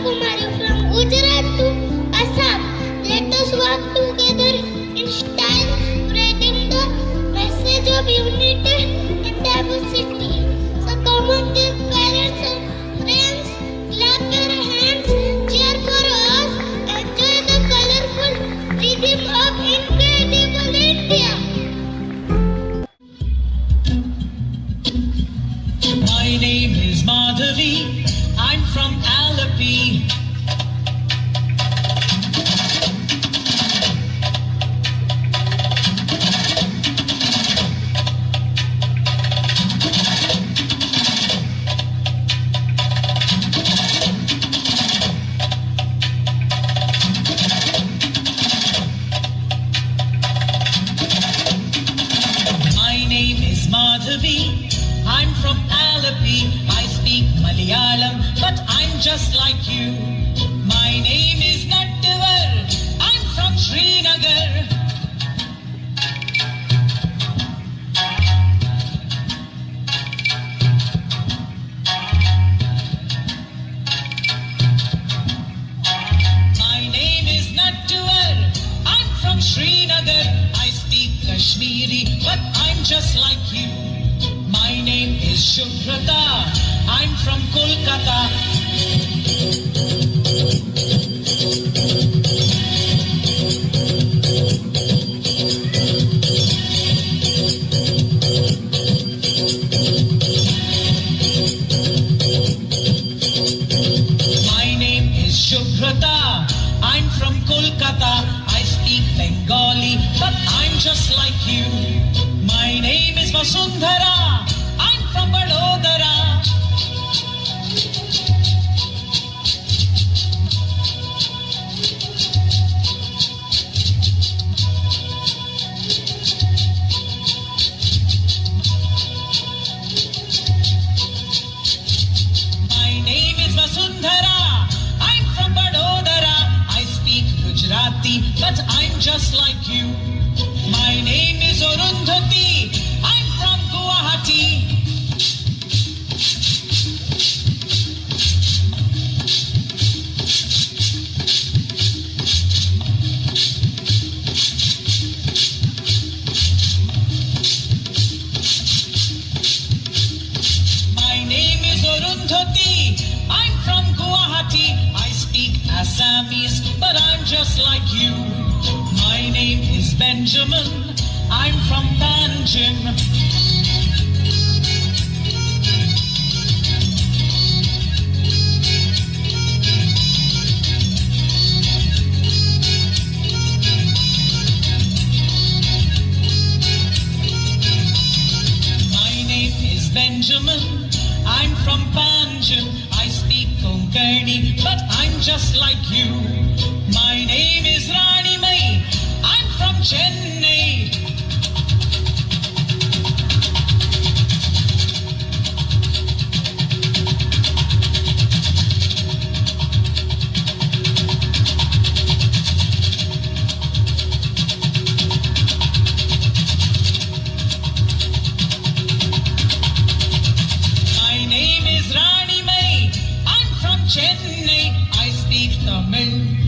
Kumari from Gujarat to Assam. Let us work together in style, spreading the message of unity and diversity. So come on, dear parents and friends, clap your hands, cheer for us, enjoy the colorful rhythm of incredible India. My name is Madhavi. I'm from Alleppey. My name is Madhavi. I'm from Alleppey. I speak Malayalam, but I'm just like you. My name is Nattavar. I'm from Srinagar. My name is Nattavar. I'm from Srinagar. I speak Kashmiri, but I'm just like you. My name is Shubhrata. I'm from Kolkata. My name is Shubhrata. I'm from Kolkata. I speak Bengali, but I'm just like you. My name is Vasundhara. I'm from Vadodara. My name is Vasundhara. I'm from Vadodara. I speak Gujarati, but I'm just like you. My name is Arundhati. I'm from Guwahati. My name is Arundhati. I'm from Guwahati. I speak Assamese, but I'm just like you. My name is Benjamin. I'm from Panjim. My name is Benjamin. I'm from Panjim. I speak Konkani, but I'm just like you. My name is Rani Mai. I'm from Chennai. My name is Rani Mai. I'm from Chennai. I speak Tamil.